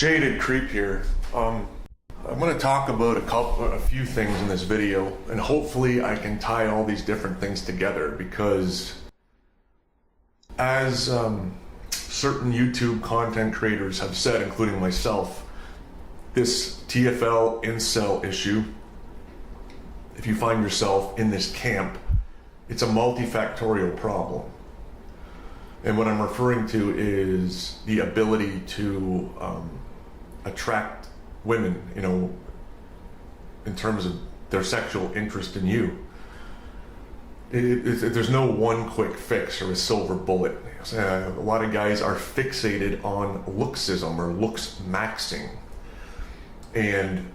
Jaded Creep here. I'm going to talk about a few things in this video, and hopefully I can tie all these different things together, because as certain YouTube content creators have said, including myself, this TFL incel issue, if you find yourself in this camp, it's a multifactorial problem. And what I'm referring to is the ability to attract women, in terms of their sexual interest in you. There's no one quick fix or a silver bullet. A lot of guys are fixated on looksism or looks maxing. And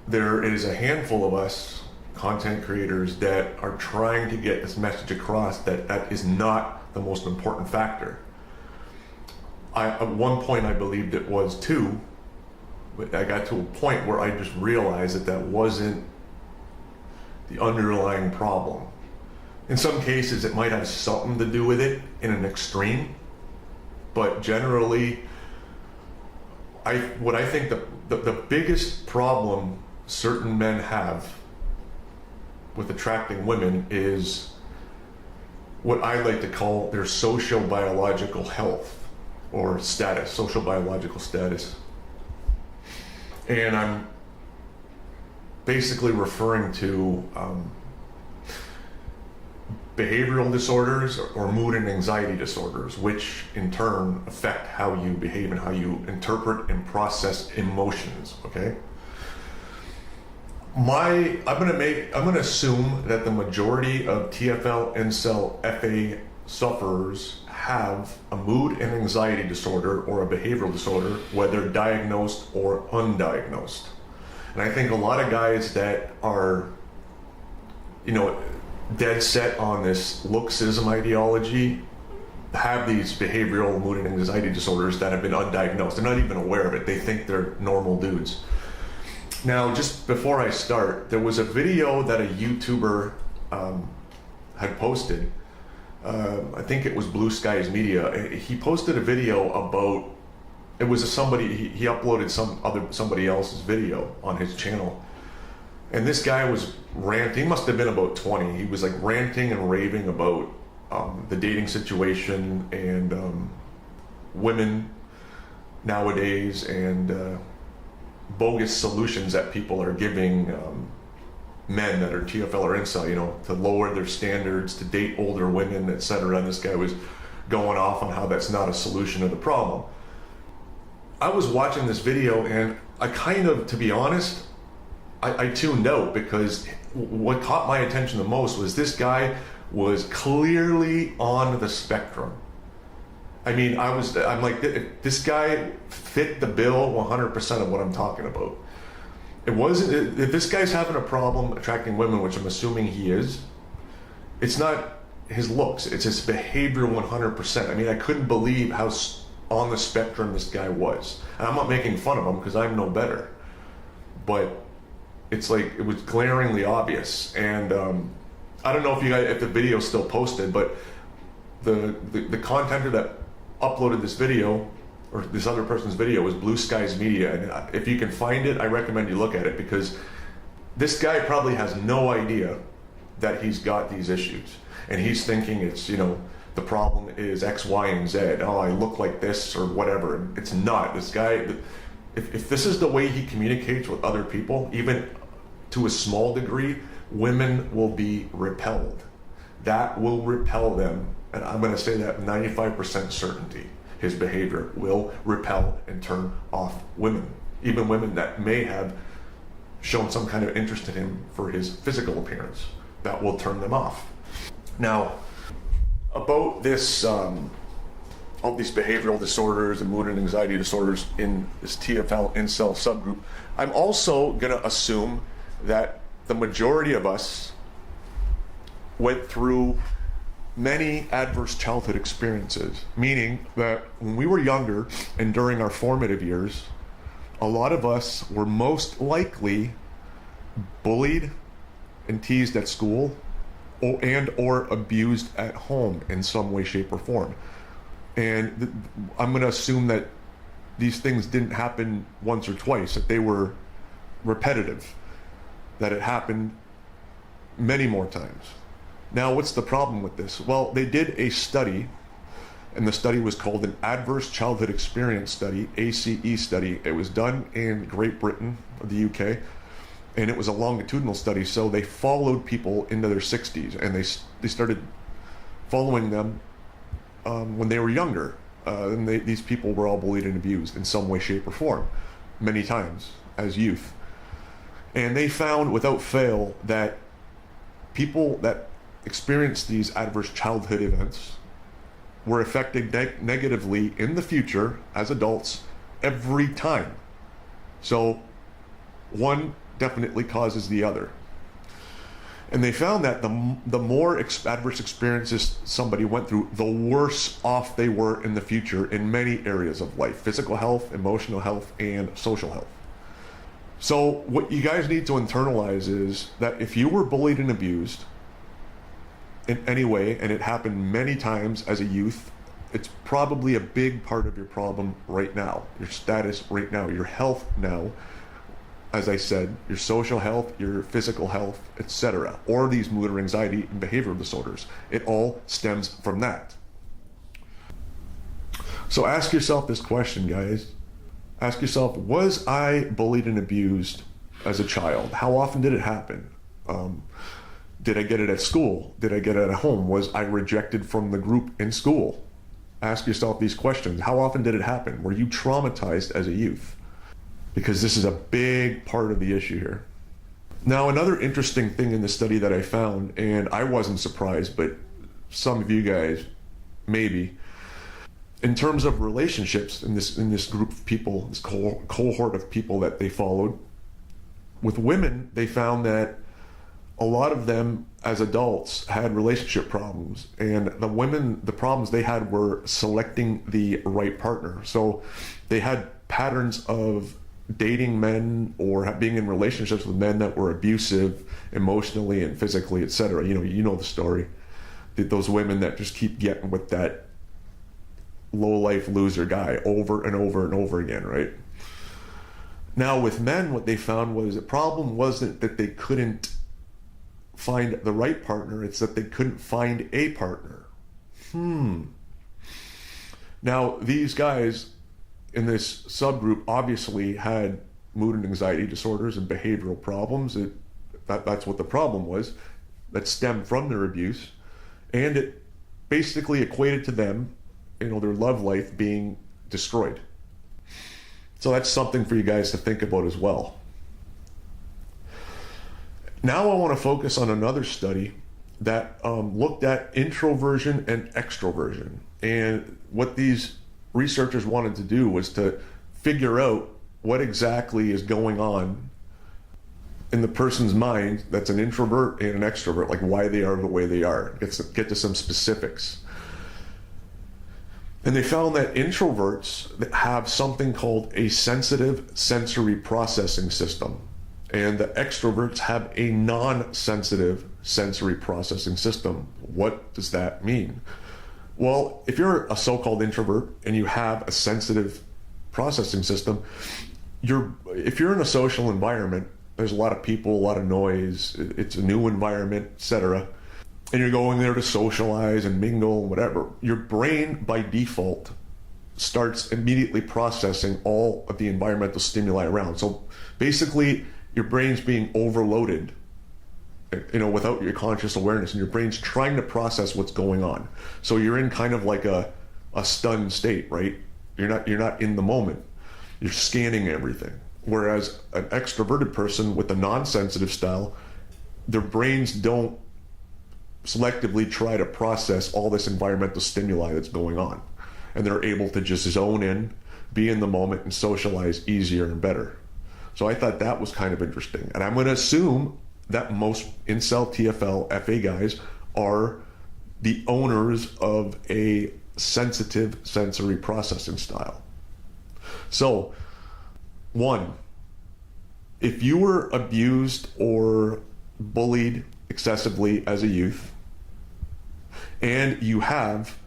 there is a handful of us content creators that are trying to get this message across that is not the most important factor. At one point I believed it was too, but I got to a point where I just realized that wasn't the underlying problem. In some cases it might have something to do with it in an extreme, but generally what I think the biggest problem certain men have with attracting women is what I like to call their socio-biological health or status, social-biological status. And I'm basically referring to behavioral disorders or mood and anxiety disorders, which in turn affect how you behave and how you interpret and process emotions, okay? I'm gonna assume that the majority of TFL, incel, FA sufferers have a mood and anxiety disorder or a behavioral disorder, whether diagnosed or undiagnosed. And I think a lot of guys that are, dead set on this looksism ideology have these behavioral mood and anxiety disorders that have been undiagnosed. They're not even aware of it. They think they're normal dudes. Now, just before I start, there was a video that a YouTuber had posted. I think it was Blue Skies Media. He posted a video about, it was he uploaded somebody else's video on his channel. And this guy was ranting. He must have been about 20. He was like ranting and raving about the dating situation and women nowadays and bogus solutions that people are giving men that are TFL or incel, to lower their standards, to date older women, etc. And this guy was going off on how that's not a solution to the problem. I was watching this video and I kind of, to be honest, I tuned out, because what caught my attention the most was this guy was clearly on the spectrum. I mean, I'm like, this guy fit the bill 100% of what I'm talking about. It wasn't, if this guy's having a problem attracting women, which I'm assuming he is, it's not his looks, it's his behavior 100%. I mean, I couldn't believe how on the spectrum this guy was. And I'm not making fun of him because I'm no better. But it's like, it was glaringly obvious. And I don't know if the video's still posted, but the contenter that uploaded this video, or this other person's video, was Blue Skies Media. And if you can find it, I recommend you look at it, because this guy probably has no idea that he's got these issues. And he's thinking it's, the problem is X, Y, and Z. Oh, I look like this or whatever. It's not. This guy, if this is the way he communicates with other people, even to a small degree, women will be repelled. That will repel them. And I'm going to say that 95% certainty. His behavior will repel and turn off women. Even women that may have shown some kind of interest in him for his physical appearance. That will turn them off. Now, about this, all these behavioral disorders and mood and anxiety disorders in this TFL incel subgroup, I'm also going to assume that the majority of us went through many adverse childhood experiences, meaning that when we were younger and during our formative years, a lot of us were most likely bullied and teased at school or abused at home in some way, shape, or form. And I'm going to assume that these things didn't happen once or twice, that they were repetitive, that it happened many more times. Now, what's the problem with this? Well, they did a study, and the study was called an Adverse Childhood Experience Study, ACE study. It was done in Great Britain, or the UK, and it was a longitudinal study, so they followed people into their 60s, and they started following them when they were younger. And these people were all bullied and abused in some way, shape, or form, many times as youth. And they found without fail that people that experienced these adverse childhood events were affected negatively in the future as adults every time. So one definitely causes the other. And they found that the more adverse experiences somebody went through, the worse off they were in the future in many areas of life: physical health, emotional health, and social health. So what you guys need to internalize is that if you were bullied and abused in any way, and it happened many times as a youth, it's probably a big part of your problem right now, your status right now, your health now. As I said, your social health, your physical health, etc., or these mood or anxiety and behavioral disorders. It all stems from that. So ask yourself this question, guys. Ask yourself, was I bullied and abused as a child? How often did it happen? Did I get it at school? Did I get it at home? Was I rejected from the group in school? Ask yourself these questions. How often did it happen? Were you traumatized as a youth? Because this is a big part of the issue here. Now, another interesting thing in the study that I found, and I wasn't surprised, but some of you guys maybe, in terms of relationships in this group of people, this cohort of people that they followed, with women, they found that a lot of them as adults had relationship problems, and the women, the problems they had were selecting the right partner. So they had patterns of dating men or being in relationships with men that were abusive emotionally and physically, etc. You know the story. Those women that just keep getting with that low-life loser guy over and over and over again, right? Now with men, what they found was the problem wasn't that they couldn't find the right partner, it's that they couldn't find a partner. Now these guys in this subgroup obviously had mood and anxiety disorders and behavioral problems. That's what the problem was, that stemmed from their abuse, and it basically equated to them, their love life being destroyed. So that's something for you guys to think about as well. Now I want to focus on another study that looked at introversion and extroversion, and what these researchers wanted to do was to figure out what exactly is going on in the person's mind that's an introvert and an extrovert, like why they are the way they are. Get to some specifics. And they found that introverts have something called a sensitive sensory processing system, and the extroverts have a non-sensitive sensory processing system. What does that mean? Well, if you're a so-called introvert and you have a sensitive processing system, if you're in a social environment, there's a lot of people, a lot of noise, it's a new environment, etc., and you're going there to socialize and mingle and whatever, your brain by default starts immediately processing all of the environmental stimuli around. So basically, your brain's being overloaded, without your conscious awareness, and your brain's trying to process what's going on. So you're in kind of like a stunned state, right? You're not in the moment. You're scanning everything. Whereas an extroverted person with a non-sensitive style, their brains don't selectively try to process all this environmental stimuli that's going on. And they're able to just zone in, be in the moment, and socialize easier and better. So I thought that was kind of interesting. And I'm going to assume that most incel, TFL, FA guys are the owners of a sensitive sensory processing style. So, one, if you were abused or bullied excessively as a youth, and you have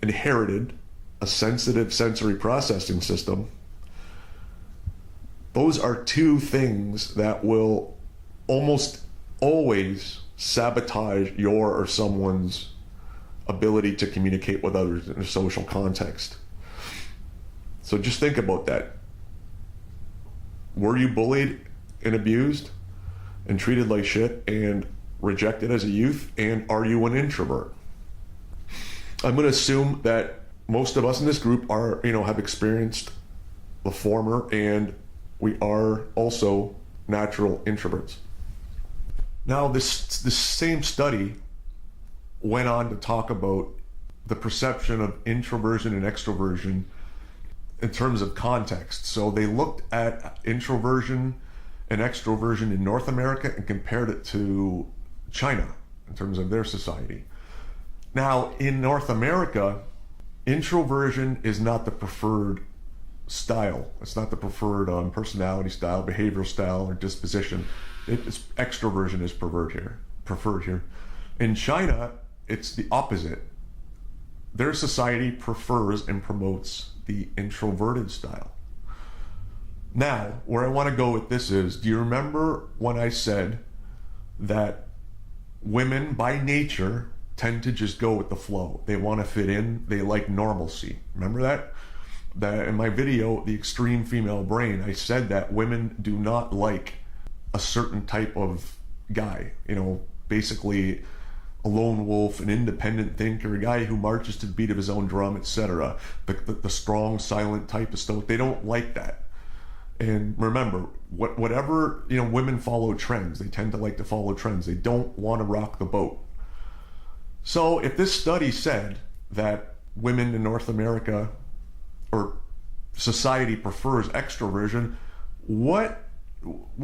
inherited a sensitive sensory processing system, those are two things that will almost always sabotage your or someone's ability to communicate with others in a social context. So just think about that. Were you bullied and abused and treated like shit and rejected as a youth? And are you an introvert? I'm going to assume that most of us in this group are, have experienced the former, and we are also natural introverts. Now, this same study went on to talk about the perception of introversion and extroversion in terms of context. So they looked at introversion and extroversion in North America and compared it to China in terms of their society. Now, in North America, introversion is not the preferred style. It's not the preferred personality style, behavioral style, or disposition. Extroversion is preferred here. In China, it's the opposite. Their society prefers and promotes the introverted style. Now, where I want to go with this is, do you remember when I said that women by nature tend to just go with the flow? They want to fit in. They like normalcy. Remember that? That in my video, The Extreme Female Brain, I said that women do not like a certain type of guy. Basically a lone wolf, an independent thinker, a guy who marches to the beat of his own drum, etc. The strong, silent type of stoic. They don't like that. And remember, whatever, women follow trends. They tend to like to follow trends. They don't want to rock the boat. So if this study said that women in North America or society prefers extroversion, where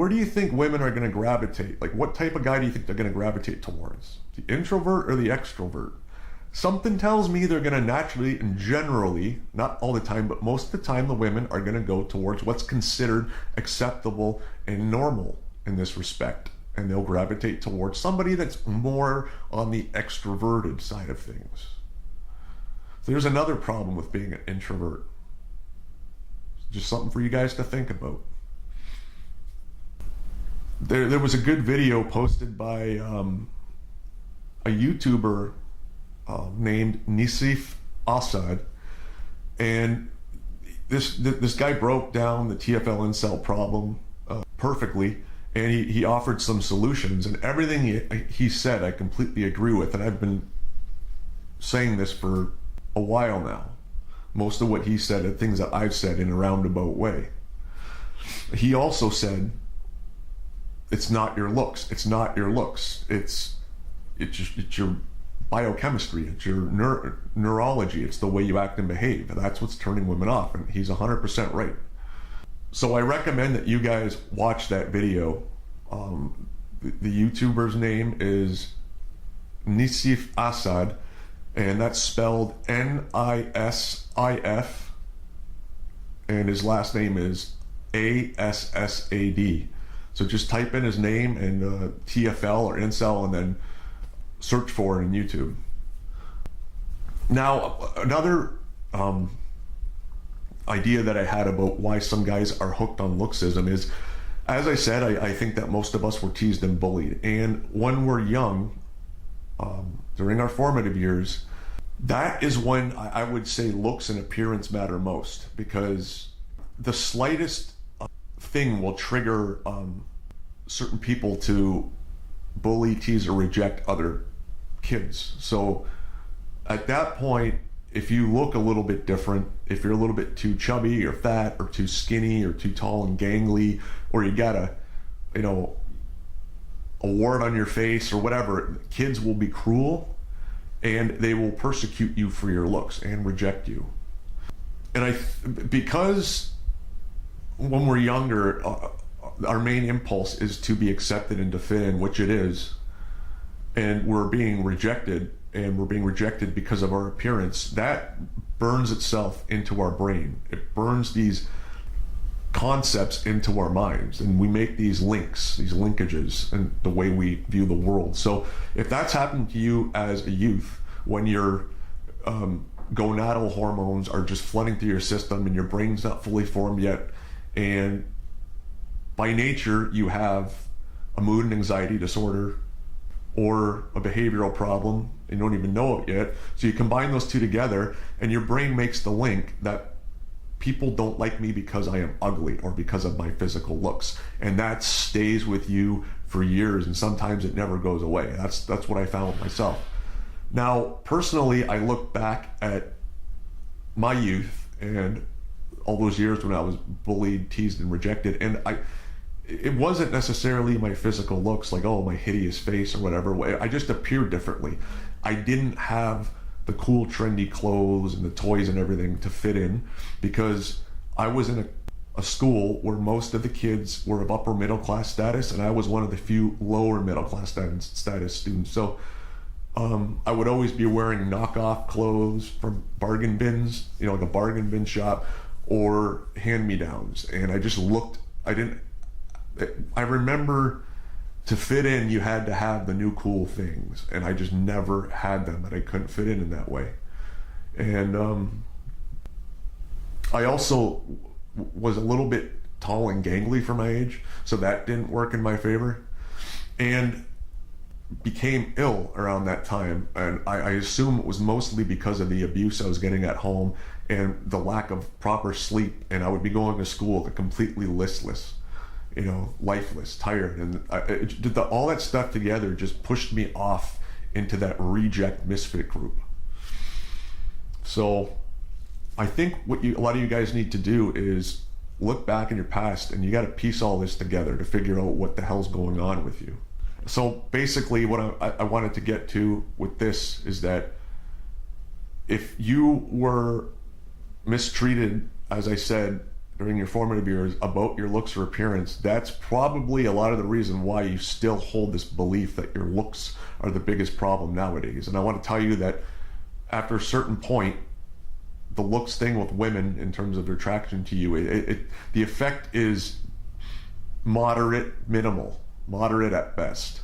do you think women are going to gravitate? Like, what type of guy do you think they're going to gravitate towards? The introvert or the extrovert? Something tells me they're going to naturally and generally, not all the time, but most of the time, the women are going to go towards what's considered acceptable and normal in this respect. And they'll gravitate towards somebody that's more on the extroverted side of things. So there's another problem with being an introvert. Just something for you guys to think about. There was a good video posted by a YouTuber named Nisif Assad, and this guy broke down the TFL incel problem perfectly, and he offered some solutions, and everything he said I completely agree with, and I've been saying this for a while now. Most of what he said are things that I've said in a roundabout way. He also said, it's not your looks. It's not your looks. It's your biochemistry. It's your neurology. It's the way you act and behave. That's what's turning women off. And he's 100% right. So I recommend that you guys watch that video. The YouTuber's name is Nisif Assad, and that's spelled Nisif, and his last name is Assad. So just type in his name and TFL or incel, and then search for it in YouTube. Now, another idea that I had about why some guys are hooked on looksism is, as I said, I think that most of us were teased and bullied. And when we're young, during our formative years, that is when I would say looks and appearance matter most, because the slightest thing will trigger certain people to bully, tease, or reject other kids. So at that point, if you look a little bit different, if you're a little bit too chubby or fat or too skinny or too tall and gangly, or you got a wart on your face or whatever, kids will be cruel and they will persecute you for your looks and reject you. And because when we're younger, our main impulse is to be accepted and to fit in, which it is, and we're being rejected, and we're being rejected because of our appearance, that burns itself into our brain. It burns these concepts into our minds, and we make these links, these linkages, and the way we view the world. So if that's happened to you as a youth, when you're gonadal hormones are just flooding through your system and your brain's not fully formed yet. And by nature, you have a mood and anxiety disorder or a behavioral problem, and you don't even know it yet. So you combine those two together, and your brain makes the link that people don't like me because I am ugly or because of my physical looks. And that stays with you for years, and sometimes it never goes away. That's what I found with myself. Now, personally, I look back at my youth and all those years when I was bullied, teased, and rejected, and it wasn't necessarily my physical looks, like, oh, my hideous face or whatever. I just appeared differently. I didn't have the cool, trendy clothes and the toys and everything to fit in, because I was in a school where most of the kids were of upper middle class status, and I was one of the few lower middle class status students. So I would always be wearing knockoff clothes from bargain bins, like a bargain bin shop, or hand-me-downs. And I just looked, I remember to fit in, you had to have the new cool things, and I just never had them, and I couldn't fit in that way. And I also was a little bit tall and gangly for my age, so that didn't work in my favor, and became ill around that time. And I assume it was mostly because of the abuse I was getting at home and the lack of proper sleep. And I would be going to school completely listless, lifeless, tired, and all that stuff together just pushed me off into that reject misfit group. So I think what a lot of you guys need to do is look back in your past, and you got to piece all this together to figure out what the hell's going on with you. So basically what I wanted to get to with this is that if you were mistreated, as I said, during your formative years about your looks or appearance, that's probably a lot of the reason why you still hold this belief that your looks are the biggest problem nowadays. And I want to tell you that after a certain point, the looks thing with women in terms of their attraction to you, the effect is moderate at best.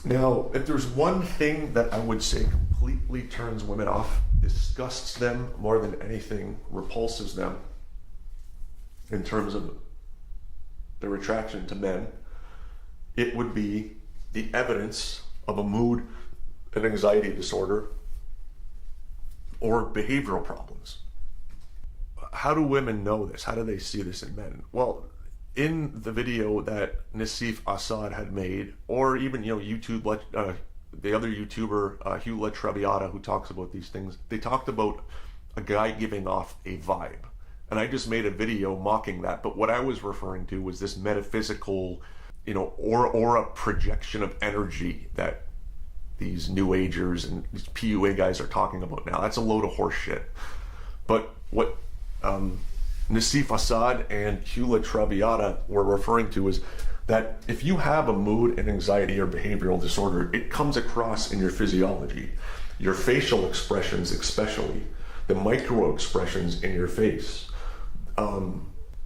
Now, if there's one thing that I would say completely turns women off, disgusts them more than anything, repulses them in terms of their attraction to men, it would be the evidence of a mood and anxiety disorder or behavioral problems. How do women know this? How do they see this in men? Well, in the video that Nassif Assad had made, or even YouTube, the other YouTuber Hugh La Traviata, who talks about these things, they talked about a guy giving off a vibe, and I just made a video mocking that. But what I was referring to was this metaphysical, aura projection of energy that these New Agers and these PUA guys are talking about now. That's a load of horse shit. But what Nassif Assad and Hugh La Traviata were referring to is that if you have a mood and anxiety or behavioral disorder, it comes across in your physiology, your facial expressions especially, the micro expressions in your face,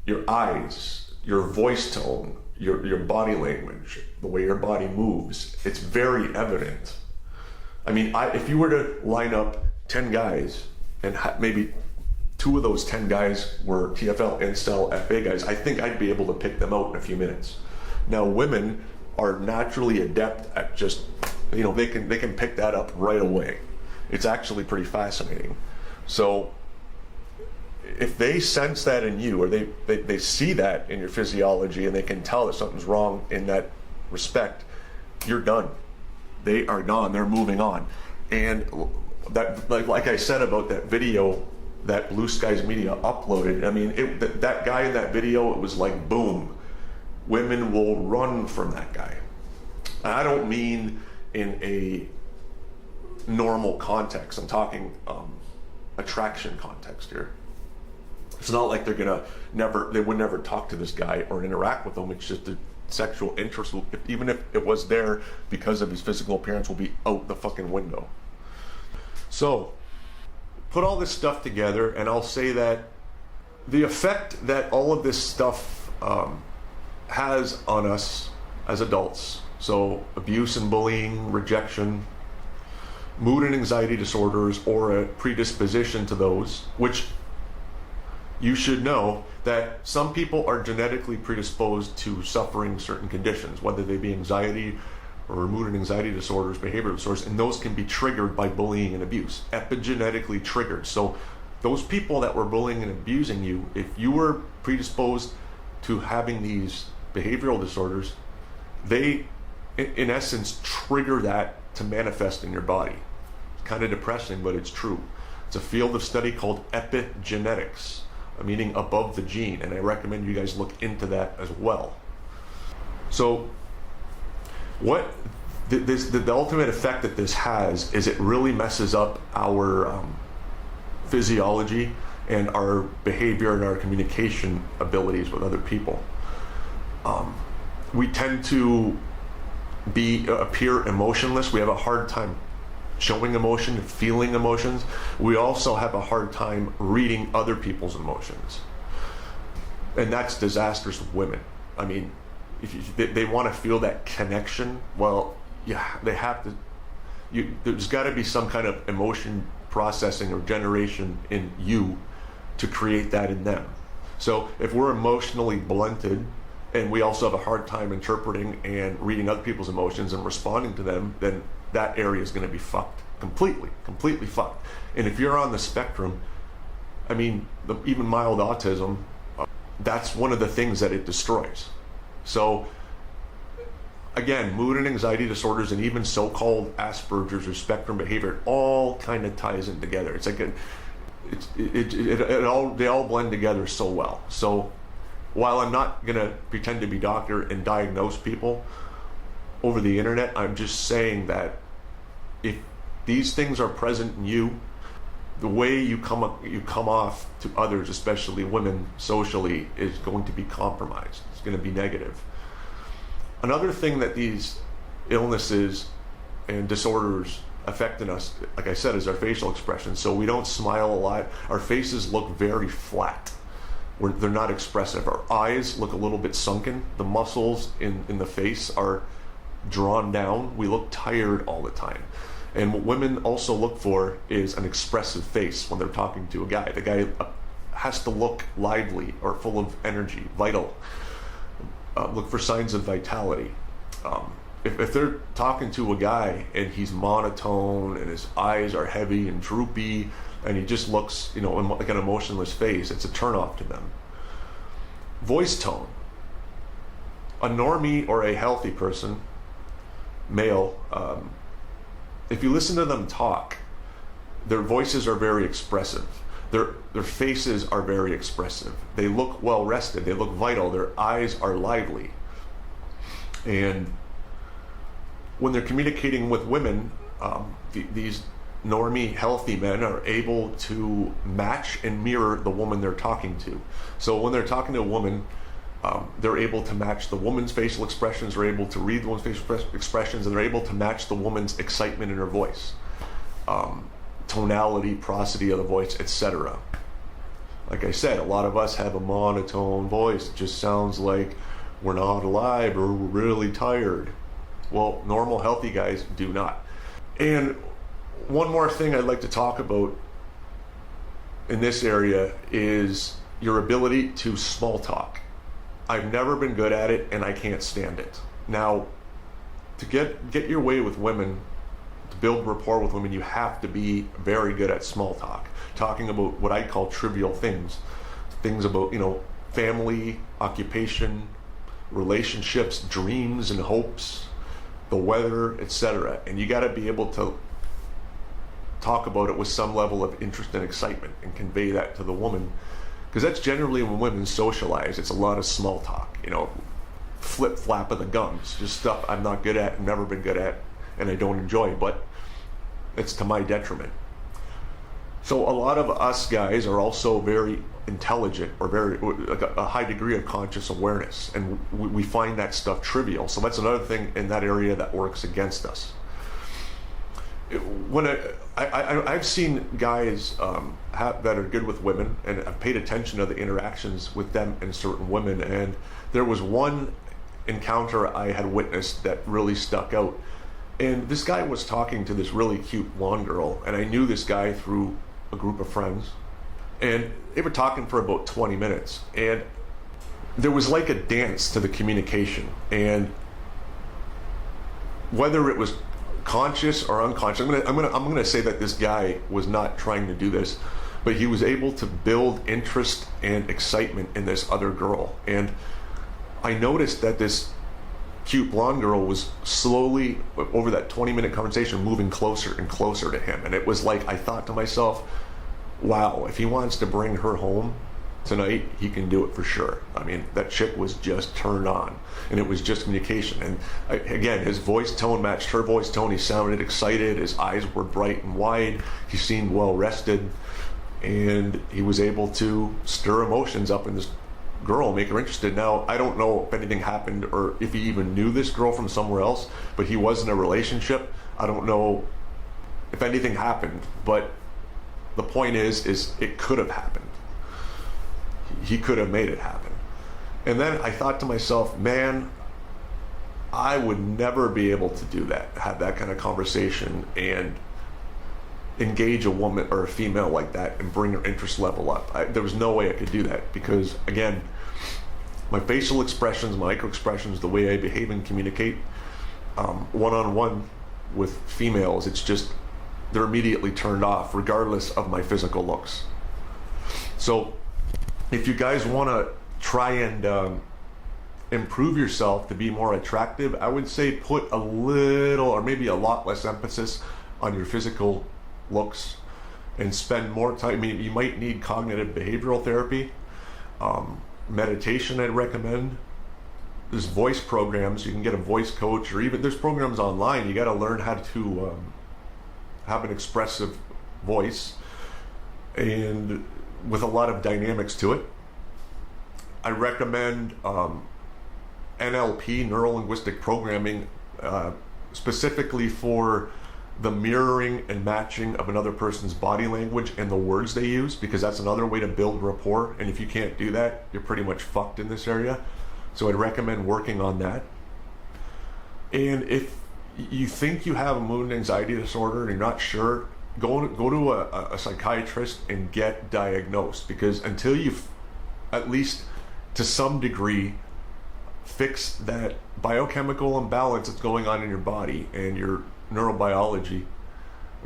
your eyes, your voice tone, your body language, the way your body moves. It's very evident. I mean, if you were to line up 10 guys and maybe 2 of those 10 guys were TFL, Incel, FA guys, I think I'd be able to pick them out in a few minutes. Now, women are naturally adept at just, they can pick that up right away. It's actually pretty fascinating. So if they sense that in you, or they see that in your physiology, and they can tell that something's wrong in that respect, you're done. They are gone. They're moving on. And that, like I said about that video that Blue Skies Media uploaded, I mean, that guy in that video, it was like boom. Women will run from that guy. I don't mean in a normal context. I'm talking attraction context here. It's not like they would never talk to this guy or interact with him. It's just the sexual interest, even if it was there because of his physical appearance, will be out the fucking window. So put all this stuff together, and I'll say that the effect that all of this stuff has on us as adults, so abuse and bullying, rejection, mood and anxiety disorders or a predisposition to those, which you should know that some people are genetically predisposed to suffering certain conditions, whether they be anxiety or mood and anxiety disorders, behavioral disorders, and those can be triggered by bullying and abuse, epigenetically triggered. So those people that were bullying and abusing you, if you were predisposed to having these behavioral disorders, they, in essence, trigger that to manifest in your body. It's kind of depressing, but it's true. It's a field of study called epigenetics, meaning above the gene, and I recommend you guys look into that as well. So what the ultimate effect that this has is it really messes up our physiology and our behavior and our communication abilities with other people. We tend to appear emotionless. We have a hard time showing emotion, feeling emotions. We also have a hard time reading other people's emotions. And that's disastrous with women. I mean, if they want to feel that connection, well, yeah, they have to, there's got to be some kind of emotion processing or generation in you to create that in them. So if we're emotionally blunted and we also have a hard time interpreting and reading other people's emotions and responding to them, then that area is going to be fucked completely fucked. And if you're on the spectrum, I mean, even mild autism, that's one of the things that it destroys. So again, mood and anxiety disorders and even so-called Asperger's or spectrum behavior, it all kind of ties in together. It's like they all blend together so well. So while I'm not gonna pretend to be doctor and diagnose people over the internet, I'm just saying that if these things are present in you, the way you come off to others, especially women, socially, is going to be compromised. It's going to be negative. Another thing that these illnesses and disorders affect in us, like I said, is our facial expression. So we don't smile a lot. Our faces look very flat. They're not expressive. Our eyes look a little bit sunken. The muscles in the face are drawn down. We look tired all the time. And what women also look for is an expressive face when they're talking to a guy. The guy has to look lively or full of energy, vital. Look for signs of vitality. If they're talking to a guy and he's monotone and his eyes are heavy and droopy and he just looks, like an emotionless face, it's a turnoff to them. Voice tone. A normie or a healthy person, male, if you listen to them talk, their voices are very expressive. Their faces are very expressive. They look well rested. They look vital. Their eyes are lively. And when they're communicating with women, these normie, healthy men are able to match and mirror the woman they're talking to. So when they're talking to a woman, they're able to match the woman's facial expressions, they're able to read the woman's facial expressions, and they're able to match the woman's excitement in her voice, tonality, prosody of the voice, etc. Like I said, a lot of us have a monotone voice. It just sounds like we're not alive or we're really tired. Well, normal, healthy guys do not. And one more thing I'd like to talk about in this area is your ability to small talk. I've never been good at it and I can't stand it. Now, to get your way with women, to build rapport with women, you have to be very good at small talk. Talking about what I call trivial things. Things about, family, occupation, relationships, dreams and hopes, the weather, etc. And you got to be able to talk about it with some level of interest and excitement and convey that to the woman. Because that's generally when women socialize. It's a lot of small talk, flip-flap of the gums, just stuff I'm not good at, never been good at, and I don't enjoy, but it's to my detriment. So a lot of us guys are also very intelligent or like a high degree of conscious awareness, and we find that stuff trivial. So that's another thing in that area that works against us. When I've seen guys that are good with women, and I've paid attention to the interactions with them and certain women, and there was one encounter I had witnessed that really stuck out. And this guy was talking to this really cute blonde girl, and I knew this guy through a group of friends. And they were talking for about 20 minutes. And there was like a dance to the communication. And whether it was conscious or unconscious, I'm gonna say that this guy was not trying to do this, but he was able to build interest and excitement in this other girl. And I noticed that this cute blonde girl was slowly, over that 20-minute conversation, moving closer and closer to him. And it was like, I thought to myself, wow, if he wants to bring her home tonight, he can do it for sure. I mean, that chick was just turned on, and it was just communication. And again, his voice tone matched her voice tone. He sounded excited. His eyes were bright and wide. He seemed well rested, and he was able to stir emotions up in this girl, make her interested. Now, I don't know if anything happened or if he even knew this girl from somewhere else, but he was in a relationship. I don't know if anything happened, but the point is it could have happened. He could have made it happen. And then I thought to myself, man, I would never be able to do that, have that kind of conversation and engage a woman or a female like that and bring her interest level up. There was no way I could do that because, again, my facial expressions, micro expressions, the way I behave and communicate one-on-one with females, it's just, they're immediately turned off regardless of my physical looks. So if you guys want to try and improve yourself to be more attractive, I would say put a little or maybe a lot less emphasis on your physical looks and spend more time. I mean, you might need cognitive behavioral therapy, meditation I'd recommend. There's voice programs, you can get a voice coach, or even there's programs online. You got to learn how to have an expressive voice and with a lot of dynamics to it. I recommend NLP, neuro-linguistic programming, specifically for the mirroring and matching of another person's body language and the words they use, because that's another way to build rapport. And if you can't do that, you're pretty much fucked in this area. So I'd recommend working on that. And if you think you have a mood and anxiety disorder and you're not sure, go to a psychiatrist and get diagnosed, because until you've at least to some degree fix that biochemical imbalance that's going on in your body and your neurobiology,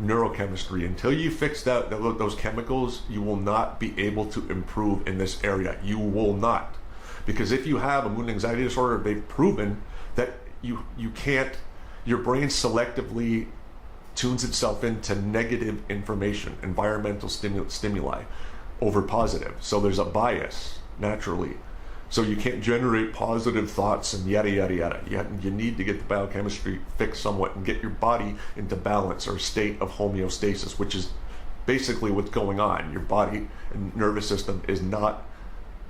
neurochemistry, until you fix those chemicals, you will not be able to improve in this area. You will not. Because if you have a mood and anxiety disorder, they've proven that you can't, your brain selectively tunes itself into negative information, environmental stimuli over positive. So there's a bias naturally. So you can't generate positive thoughts and yada, yada, yada. You need to get the biochemistry fixed somewhat and get your body into balance or a state of homeostasis, which is basically what's going on. Your body and nervous system is not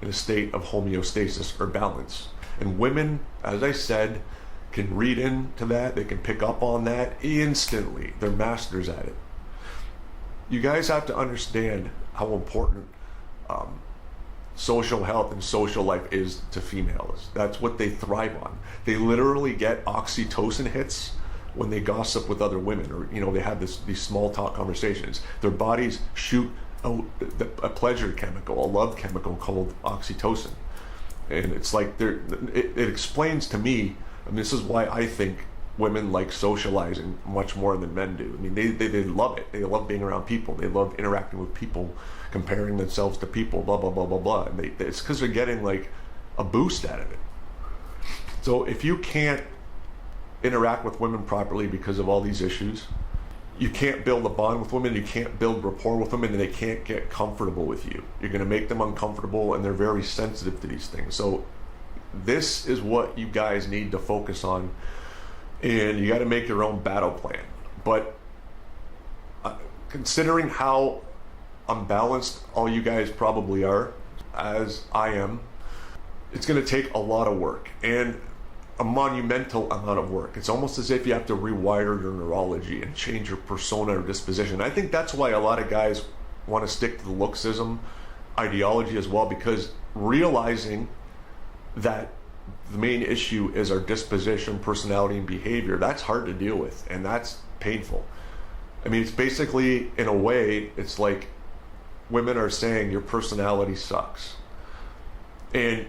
in a state of homeostasis or balance. And women, as I said, can read into that. They can pick up on that instantly. They're masters at it. You guys have to understand how important social health and social life is to females. That's what they thrive on. They literally get oxytocin hits when they gossip with other women, or they have these small talk conversations. Their bodies shoot a pleasure chemical, a love chemical called oxytocin. And it's like it explains to me, and this is why I think women like socializing much more than men do. I mean, they love it. They love being around people. They love interacting with people, comparing themselves to people, blah, blah, blah, blah, blah. And it's because they're getting like a boost out of it. So if you can't interact with women properly because of all these issues, you can't build a bond with women, you can't build rapport with women, and they can't get comfortable with you. You're going to make them uncomfortable, and they're very sensitive to these things. So this is what you guys need to focus on, and you got to make your own battle plan. But considering how unbalanced all you guys probably are, as I am, it's going to take a lot of work and a monumental amount of work. It's almost as if you have to rewire your neurology and change your persona or disposition. I think that's why a lot of guys want to stick to the looksism ideology as well, because realizing that the main issue is our disposition, personality, and behavior. That's hard to deal with, and that's painful. I mean, it's basically, in a way, it's like women are saying your personality sucks. And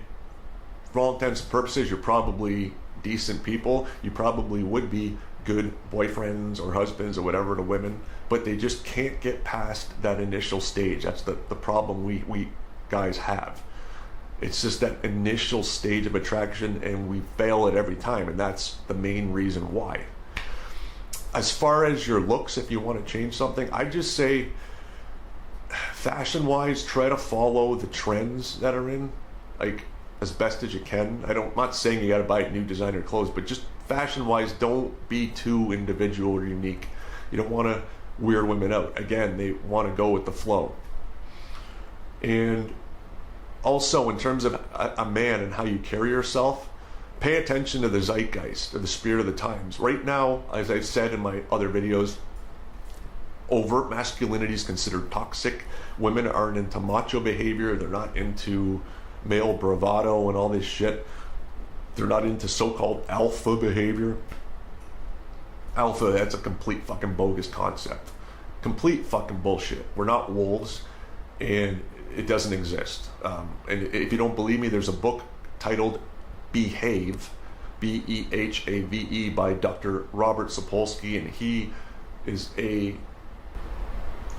for all intents and purposes, you're probably decent people. You probably would be good boyfriends or husbands or whatever to women, but they just can't get past that initial stage. That's the problem we guys have. It's just that initial stage of attraction, and we fail it every time, and that's the main reason why. As far as your looks, if you want to change something, I just say, fashion-wise, try to follow the trends that are in, like, as best as you can. I'm not saying you got to buy new designer clothes, but just fashion-wise, don't be too individual or unique. You don't want to weird women out. Again, they want to go with the flow. And also, in terms of a man and how you carry yourself, pay attention to the zeitgeist, or the spirit of the times. Right now, as I've said in my other videos, overt masculinity is considered toxic. Women aren't into macho behavior. They're not into male bravado and all this shit. They're not into so-called alpha behavior. Alpha, that's a complete fucking bogus concept. Complete fucking bullshit. We're not wolves, and it doesn't exist. And if you don't believe me, there's a book titled Behave, Behave, by Dr. Robert Sapolsky, and he is a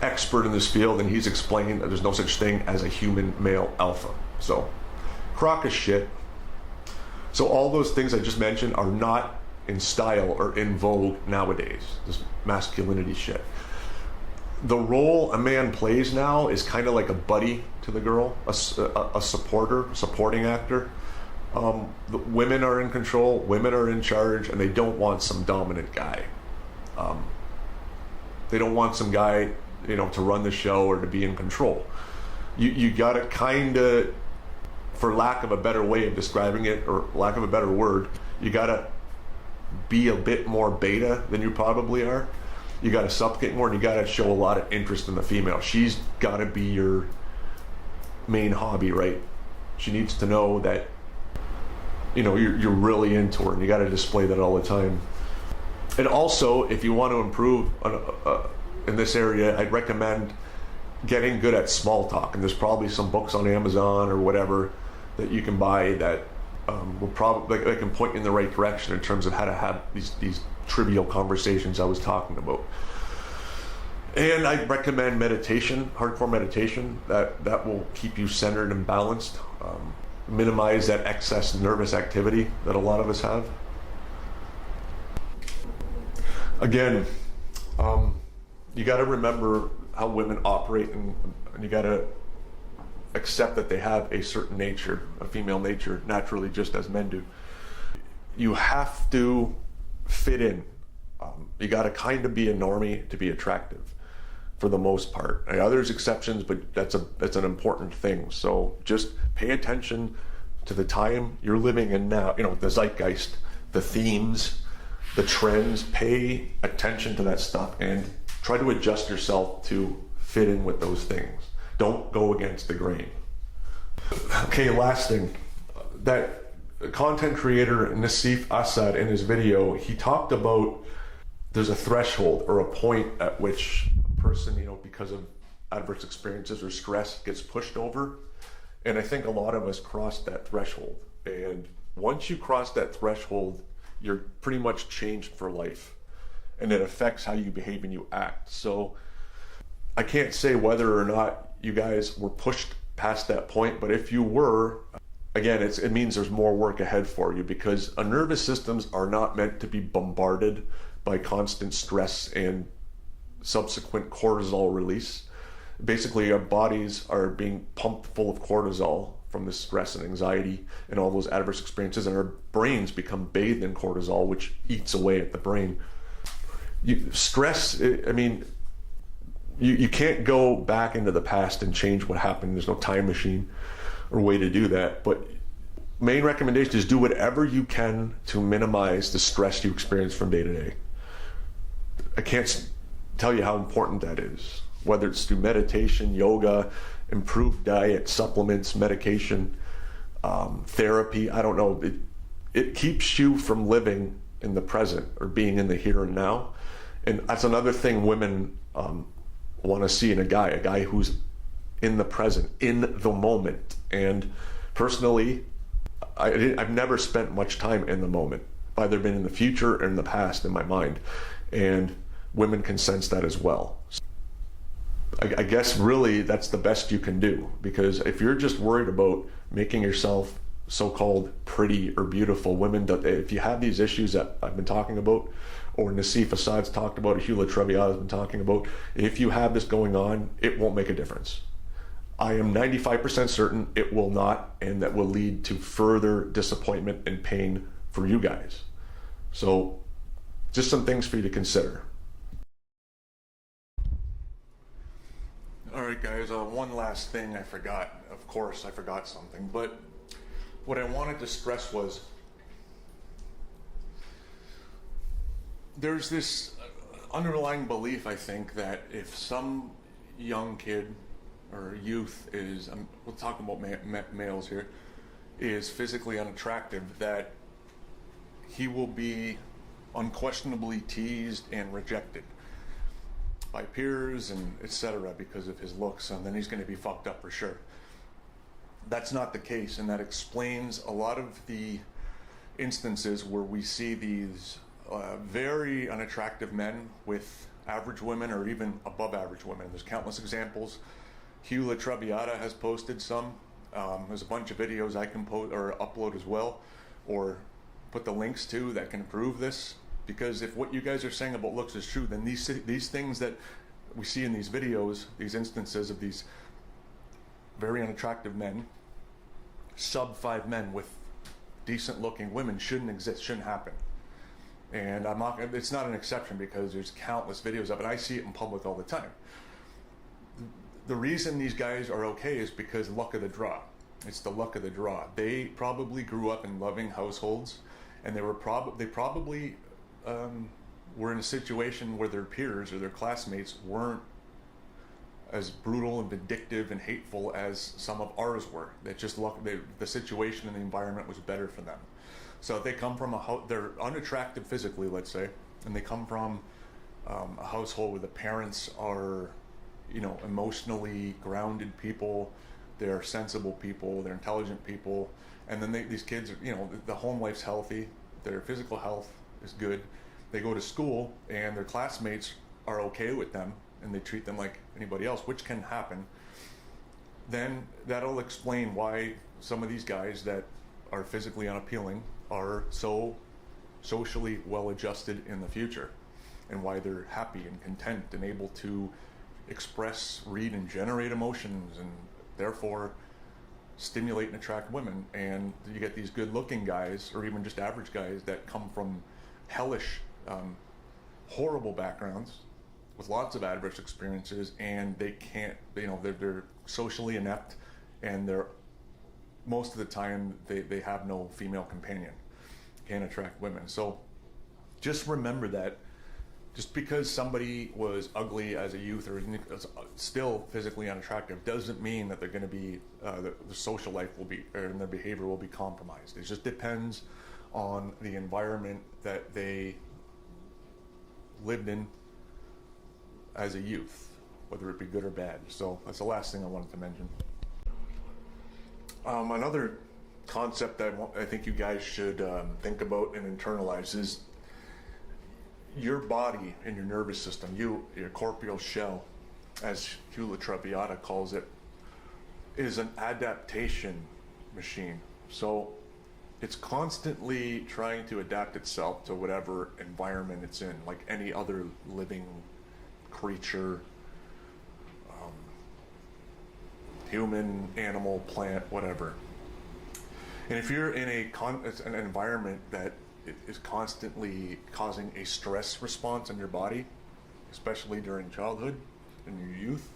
expert in this field, and he's explained that there's no such thing as a human male alpha. So, crock of shit. So all those things I just mentioned are not in style or in vogue nowadays, this masculinity shit. The role a man plays now is kind of like a buddy to the girl, a supporting actor. The women are in control, women are in charge, and they don't want some dominant guy. They don't want some guy, to run the show or to be in control. You gotta kind of, for lack of a better way of describing it, or lack of a better word, you gotta be a bit more beta than you probably are. You gotta supplicate more, and you gotta show a lot of interest in the female. She's gotta be your main hobby, right? She needs to know that you're really into her, and you gotta display that all the time. And also, if you want to improve in this area, I'd recommend getting good at small talk. And there's probably some books on Amazon or whatever that you can buy that will probably, they can point you in the right direction in terms of how to have these trivial conversations I was talking about. And I recommend meditation, hardcore meditation. That will keep you centered and balanced. Minimize that excess nervous activity that a lot of us have. Again, you got to remember how women operate, and you got to accept that they have a certain nature, a female nature, naturally, just as men do. You have to fit in. You got to kind of be a normie to be attractive, for the most part. There's exceptions, but that's an important thing. So just pay attention to the time you're living in now. The zeitgeist, the themes, the trends. Pay attention to that stuff and try to adjust yourself to fit in with those things. Don't go against the grain. Okay, last thing. That content creator Nassif Assad, in his video, he talked about there's a threshold or a point at which a person, because of adverse experiences or stress, gets pushed over. And I think a lot of us cross that threshold. And once you cross that threshold, you're pretty much changed for life. And it affects how you behave and you act. So I can't say whether or not you guys were pushed past that point, but if you were, again, it means there's more work ahead for you, because our nervous systems are not meant to be bombarded by constant stress and subsequent cortisol release. Basically, our bodies are being pumped full of cortisol from the stress and anxiety and all those adverse experiences, and our brains become bathed in cortisol, which eats away at the brain. Stress, you can't go back into the past and change what happened. There's no time machine or way to do that. But main recommendation is do whatever you can to minimize the stress you experience from day to day. I can't tell you how important that is. Whether it's through meditation, yoga, improved diet, supplements, medication, therapy. I don't know. It keeps you from living in the present or being in the here and now. And that's another thing women want to see in a guy who's in the present, in the moment. And personally, I've never spent much time in the moment. I've either been in the future or in the past in my mind. And women can sense that as well. I guess really that's the best you can do, because if you're just worried about making yourself so-called pretty or beautiful, women, if you have these issues that I've been talking about, or Nassif Assad's talked about, or Hugh Traviata has been talking about, if you have this going on, it won't make a difference. I am 95% certain it will not, and that will lead to further disappointment and pain for you guys. So just some things for you to consider. All right, guys, one last thing I forgot. Of course, I forgot something, but what I wanted to stress was there's this underlying belief, I think, that if some young kid or youth is, we're talking about males here, is physically unattractive, that he will be unquestionably teased and rejected by peers and etc. because of his looks, and then he's going to be fucked up for sure. That's not the case, and that explains a lot of the instances where we see these very unattractive men with average women or even above average women. There's countless examples. Hugh Traviata has posted some. There's a bunch of videos I can post or upload as well, or put the links to that can prove this. Because if what you guys are saying about looks is true, then these things that we see in these videos, these instances of these very unattractive men, sub-5 men with decent looking women, shouldn't exist, shouldn't happen. And it's not an exception, because there's countless videos of it. I see it in public all the time. The reason these guys are okay is because luck of the draw. It's the luck of the draw. They probably grew up in loving households, and they probably were in a situation where their peers or their classmates weren't as brutal and vindictive and hateful as some of ours were. That just the situation and the environment was better for them. So if they come from they're unattractive physically, let's say, and they come from a household where the parents are, emotionally grounded people, they're sensible people, they're intelligent people, and then these kids are, the home life's healthy, their physical health is good. They go to school and their classmates are okay with them and they treat them like anybody else, which can happen. Then that'll explain why some of these guys that are physically unappealing are so socially well adjusted in the future, and why they're happy and content and able to express, read, and generate emotions, and therefore stimulate and attract women. And you get these good looking guys, or even just average guys, that come from hellish, horrible backgrounds with lots of adverse experiences, and they can't, they're socially inept, and they're most of the time they have no female companion, can't attract women. So just remember that just because somebody was ugly as a youth or still physically unattractive doesn't mean that they're going to be the social life will be, or their behavior will be compromised. It just depends on the environment that they lived in as a youth, whether it be good or bad. So that's the last thing I wanted to mention. Another concept that I think you guys should think about and internalize is your body and your nervous system, your corporeal shell, as Hugh Traviata calls it, is an adaptation machine. So it's constantly trying to adapt itself to whatever environment it's in, like any other living creature, human, animal, plant, whatever. And if you're in an environment that is constantly causing a stress response in your body, especially during childhood and your youth,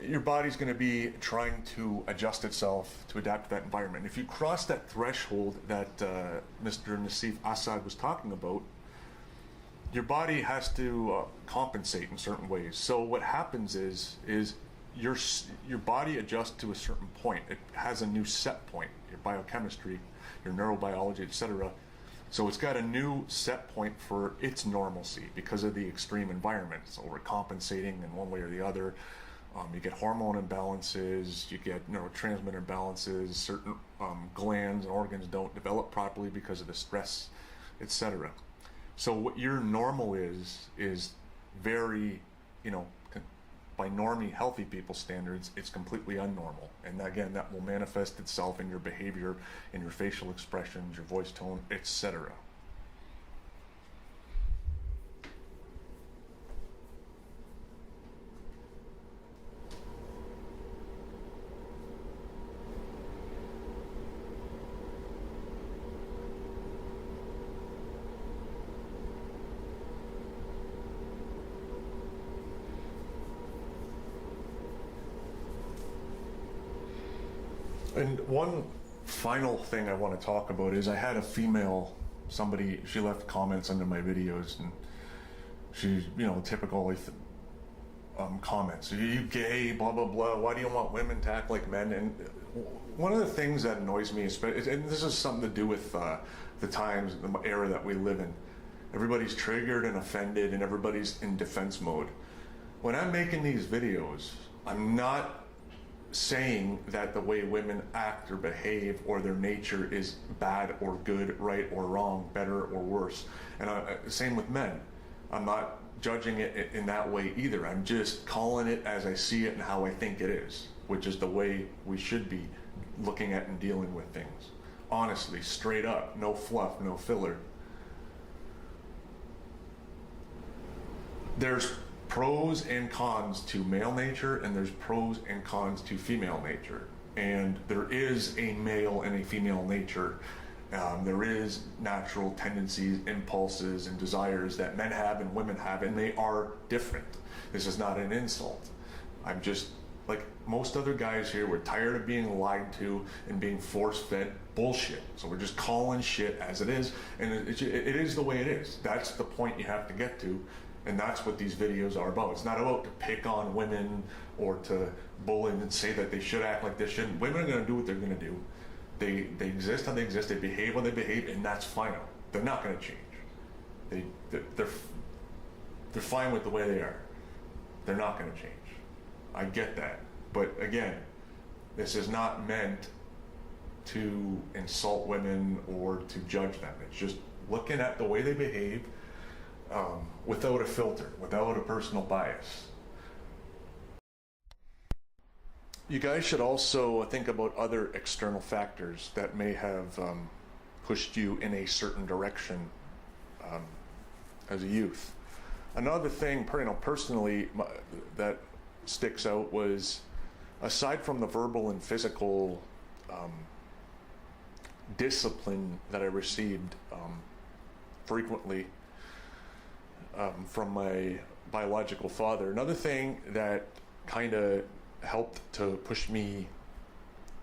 your body's going to be trying to adjust itself to adapt to that environment. If you cross that threshold that Mr. Nassif Assad was talking about, your body has to compensate in certain ways. So what happens is your body adjusts to a certain point. It has a new set point. Your biochemistry, your neurobiology, etc. So it's got a new set point for its normalcy because of the extreme environment. So we're compensating in one way or the other. You get hormone imbalances, you get neurotransmitter imbalances, certain glands and organs don't develop properly because of the stress, etc. So what your normal is very, by normie healthy people standards, it's completely unnormal. And again, that will manifest itself in your behavior, in your facial expressions, your voice tone, etc. And one final thing I want to talk about is I had a female, she left comments under my videos, and she, typical comments. Are you gay, blah, blah, blah. Why do you want women to act like men? And one of the things that annoys me, and this is something to do with the times, the era that we live in. Everybody's triggered and offended, and everybody's in defense mode. When I'm making these videos, I'm not saying that the way women act or behave or their nature is bad or good, right or wrong, better or worse. And same with men. I'm not judging it in that way either. I'm just calling it as I see it and how I think it is, which is the way we should be looking at and dealing with things. Honestly, straight up, no fluff, no filler. There's pros and cons to male nature, and there's pros and cons to female nature. And there is a male and a female nature. There is natural tendencies, impulses, and desires that men have and women have, and they are different. This is not an insult. I'm just, like most other guys here, we're tired of being lied to and being force-fed bullshit. So we're just calling shit as it is, and it is the way it is. That's the point you have to get to. And that's what these videos are about. It's not about to pick on women or to bully and say that they should act like they shouldn't. Women are going to do what they're going to do. They exist how they exist. They behave how they behave, and that's final. They're not going to change. They're fine with the way they are. They're not going to change. I get that. But again, this is not meant to insult women or to judge them. It's just looking at the way they behave, without a filter, without a personal bias. You guys should also think about other external factors that may have pushed you in a certain direction as a youth. Another thing, personally, that sticks out was, aside from the verbal and physical discipline that I received frequently from my biological father, another thing that kind of helped to push me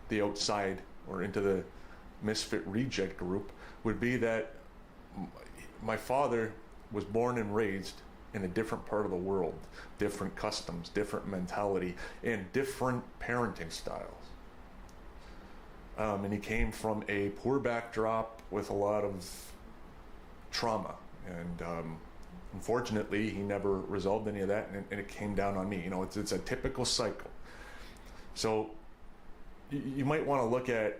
the outside or into the misfit reject group would be that my father was born and raised in a different part of the world, different customs, different mentality, and different parenting styles. And he came from a poor backdrop with a lot of trauma, and unfortunately, he never resolved any of that, and it came down on me. It's a typical cycle. So you might want to look at,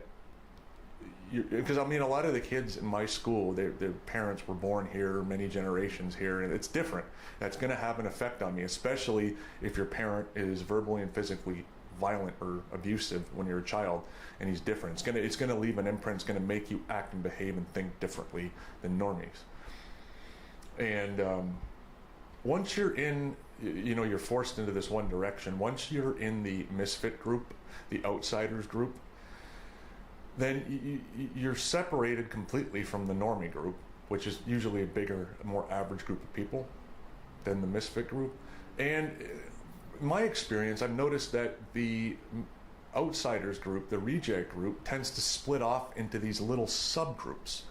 because a lot of the kids in my school, their parents were born here, many generations here, and it's different. That's going to have an effect on me, especially if your parent is verbally and physically violent or abusive when you're a child, and he's different. It's going to leave an imprint. It's going to make you act and behave and think differently than normies. And once you're in, you're forced into this one direction. Once you're in the misfit group, the outsiders group, then you're separated completely from the normie group, which is usually a bigger, more average group of people than the misfit group. And in my experience, I've noticed that the outsiders group, the reject group, tends to split off into these little subgroups,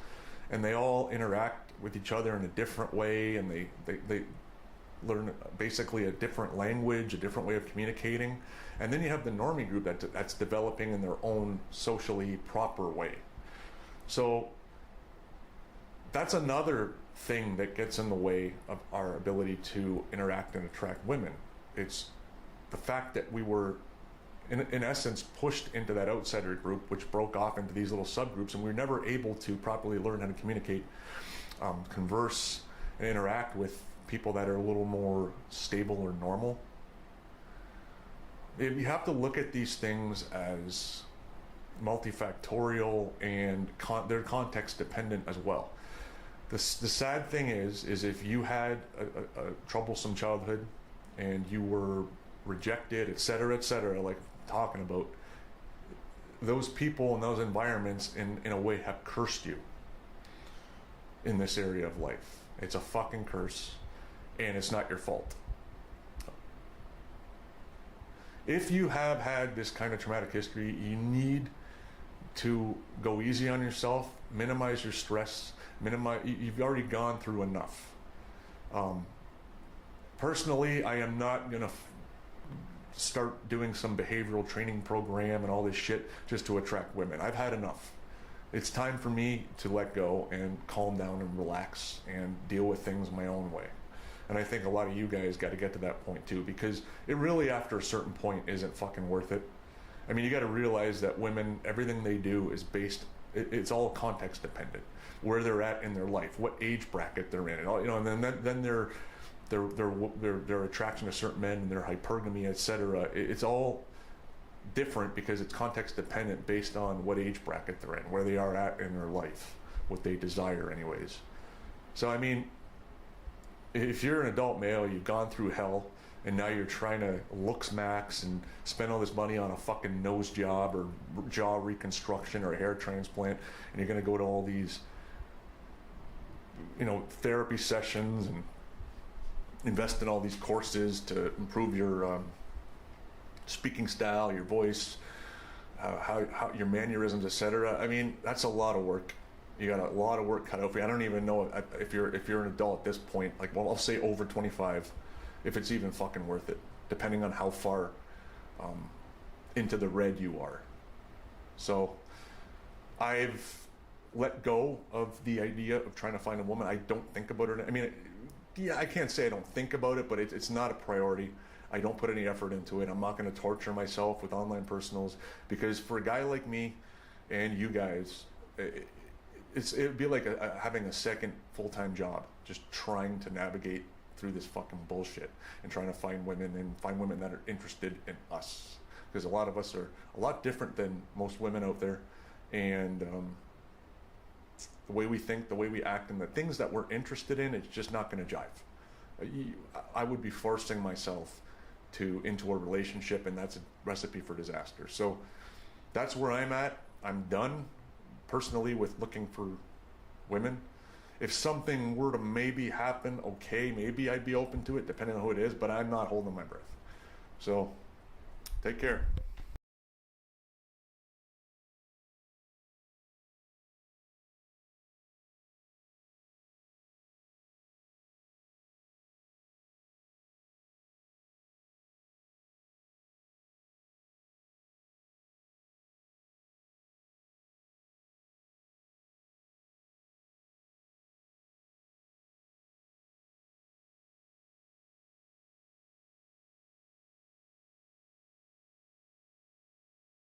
and they all interact with each other in a different way, and learn basically a different language, a different way of communicating. And then you have the normie group that's developing in their own socially proper way. So that's another thing that gets in the way of our ability to interact and attract women. It's the fact that we were, in essence, pushed into that outsider group, which broke off into these little subgroups, and we were never able to properly learn how to communicate, converse, and interact with people that are a little more stable or normal. You have to look at these things as multifactorial, and they're context dependent as well. The sad thing is if you had a troublesome childhood and you were rejected, etc., like talking about, those people and those environments in a way have cursed you in this area of life. It's a fucking curse, and it's not your fault. If you have had this kind of traumatic history, you need to go easy on yourself, minimize your stress, you've already gone through enough. Personally, I am not going to start doing some behavioral training program and all this shit just to attract women. I've had enough. It's time for me to let go and calm down and relax and deal with things my own way. And I think a lot of you guys got to get to that point too, because it really, after a certain point, isn't fucking worth it. I mean, you got to realize that women, everyththing they do is based, it's all context dependent, where they're at in their life, what age bracket they're in, and all, and then their attraction to certain men and their hypergamy, etc. It's all different because it's context dependent based on what age bracket they're in, where they are at in their life, what they desire anyways. So I mean, if you're an adult male, you've gone through hell, and now you're trying to looks max and spend all this money on a fucking nose job or jaw reconstruction or a hair transplant, and you're going to go to all these, therapy sessions and invest in all these courses to improve your speaking style, your voice, how your mannerisms, etc. I mean, that's a lot of work. You got a lot of work cut out for you. I don't even know if you're an adult at this point. Like, well, I'll say over 25, if it's even fucking worth it, depending on how far into the red you are. So, I've let go of the idea of trying to find a woman. I don't think about it. I mean, yeah, I can't say I don't think about it, but it's not a priority. I don't put any effort into it. I'm not going to torture myself with online personals, because for a guy like me and you guys, it'd be like having a second full-time job, just trying to navigate through this fucking bullshit and trying to find women that are interested in us, because a lot of us are a lot different than most women out there, and the way we think, the way we act, and the things that we're interested in, it's just not going to jive. I would be forcing myself into a relationship, and that's a recipe for disaster. So that's where I'm at. I'm done personally with looking for women. If something were to maybe happen, okay, maybe I'd be open to it, depending on who it is, but I'm not holding my breath. So take care.